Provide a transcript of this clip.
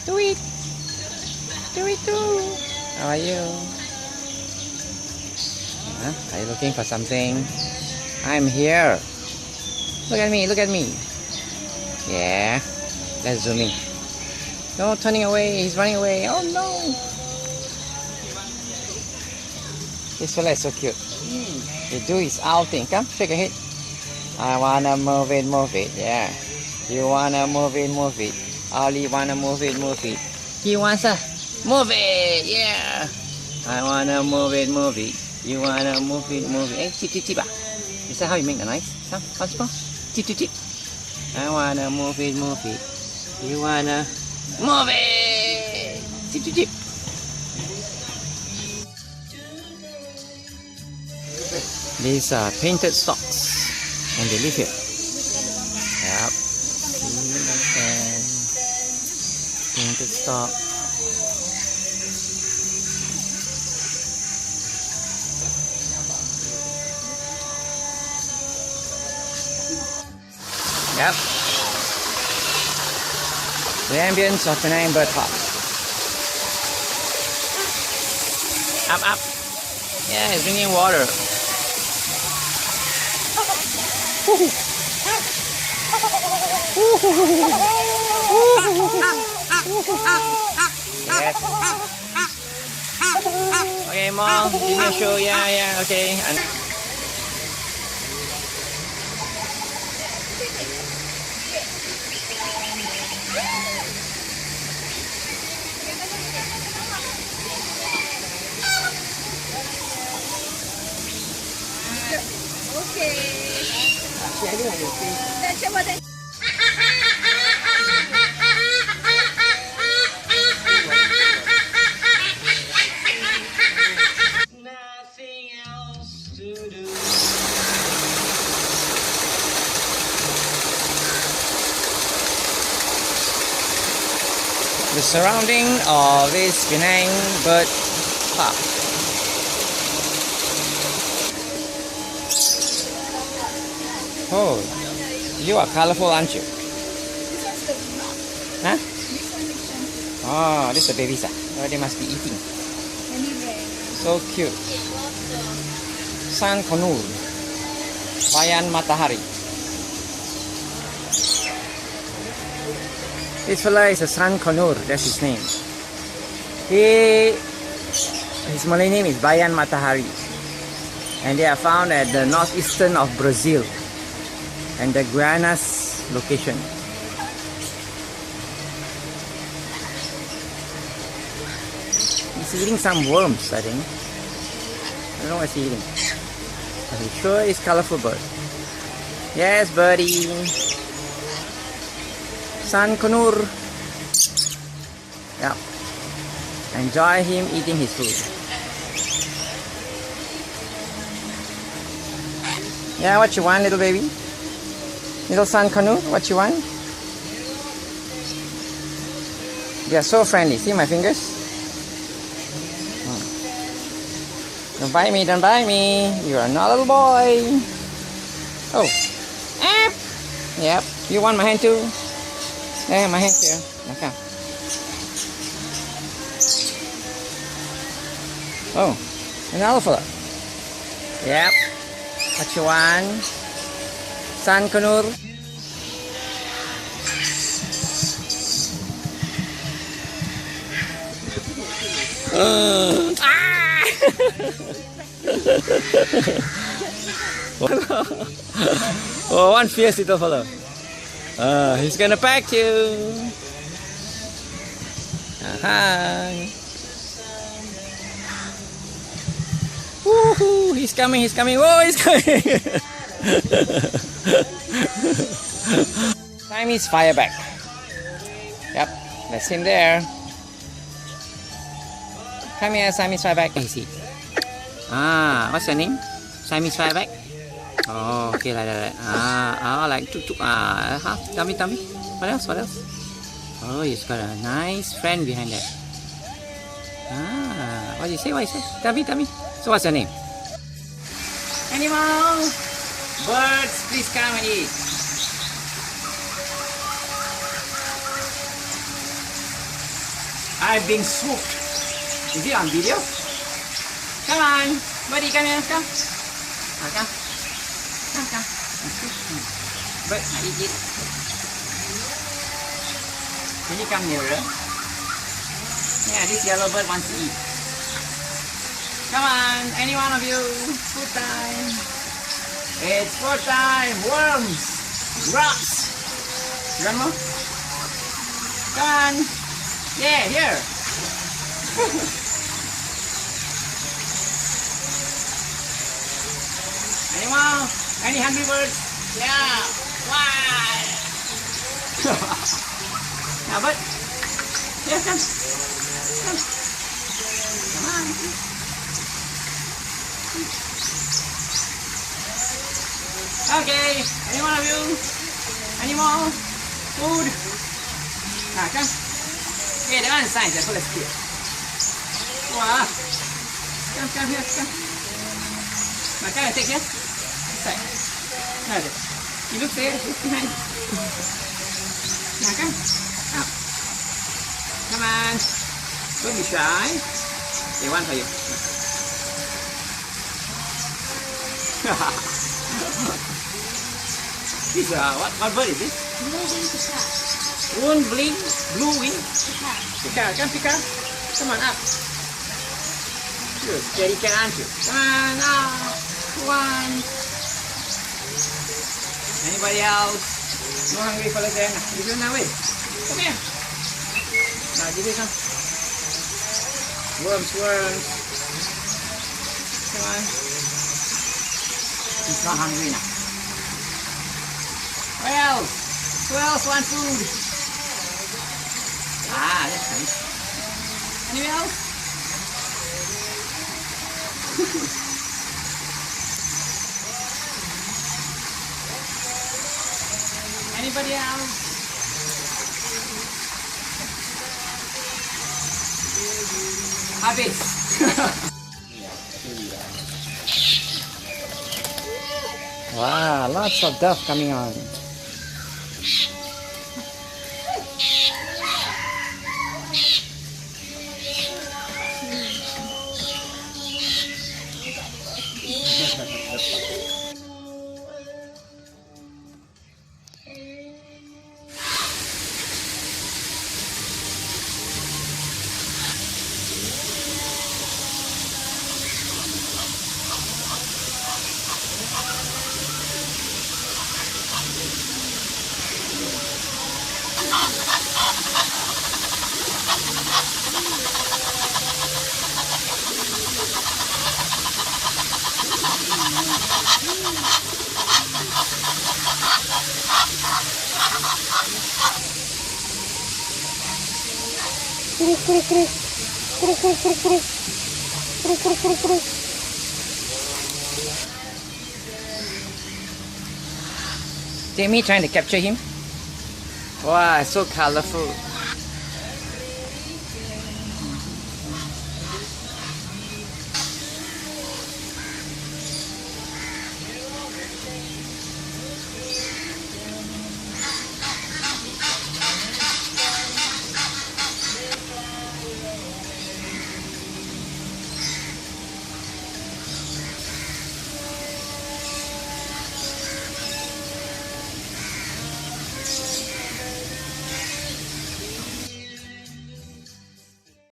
Do it. Do it too. How are you? Huh? Are you looking for something? I'm here. Look at me. Look at me. Yeah. Let's zoom in. No, turning away. He's running away. Oh no. This fella is so cute. He do his owl thing. Come, shake your head. I wanna move it, move it. Yeah. You wanna move it, move it. Ollie wanna move it, move it. He wants to move it. Yeah. I wanna move it, move it. You wanna move it, move it. Hey, chip, chip, chip. Is that how you make the noise? Come, once more. Chip, chip, chip. I wanna move it, move it. You wanna move it. Chip, chip, chip. These are painted stocks, and they live here. Yep. And painted stock. Yep. The ambience of Penang Bird Park. Up, up. Yeah, it's drinking water. Yes. Okay, Mom, give me a show. Yeah, yeah, okay. Nothing else to do. The surrounding of this Penang Bird Park. Oh, you are colorful, aren't you? Huh? Oh, this is the babies. Oh, they must be eating. So cute. Sun Konur, Bayan Matahari. This fella is a Sun Konur, that's his name. His Malay name is Bayan Matahari. And they are found at the northeastern of Brazil and the Guiana's location. He's eating some worms, I think. I don't know what he's eating. But he sure is colorful bird. Yes, birdie. Sun Konur. Yeah. Enjoy him eating his food. Yeah, what you want, little baby? Little Sun Konur, what you want? They are so friendly. See my fingers? Don't bite me, don't bite me. You are not a little boy. Oh. Yep. You want my hand too? Yeah, my hand's here. Now come. Oh, another fella. Yep. What you want? Sun Konur. Oh, one fierce little fellow. He's gonna pack you. Hi. Woohoo! He's coming. He's coming. Whoa! He's coming. Siamese fireback. Yep, that's him there. Come here, Siamese fireback. Easy. What's your name? Siamese fireback. Oh, okay, like that. Like tuk tuk. Tell me. What else? What else? Oh, he's got a nice friend behind that. What do you say? What do you say? Tell me. So, what's your name? Animal. Birds, please come and eat. I've been swooped. Is it on video? Come on, buddy, come here, come. Come. Come. But I eat it. Can you come nearer? Yeah, this yellow bird wants to eat. Come on, any one of you. Food time. It's food time. Worms. Rocks. You want more? Come on. Yeah, here. Any more? Any hungry birds? Yeah. Why? Now, but here, come. Come on. Okay. Any one of you? Any more food? Now, come. Okay, the one is science. Let's here. Wow. Come here. Come. Now, come and take here. Side. Now, you look there. Look behind. Now, come. Up. Come on. Don't be shy. Okay, one for you. This what bird is this? Blue wing. Blue wing. Pika, come Pika. Come on up. Good. Steady cat, aren't you? Come on up. One. Anybody else? No hungry fellas there? Give you now, wait. Come here. Now give me some. Worms. Come on. He's not hungry now. Who else wants food? Ah, that's nice. Anyone else? Anybody else? Habis. Wow, lots of duff coming on. Jamie trying to capture him. Wow, so colorful.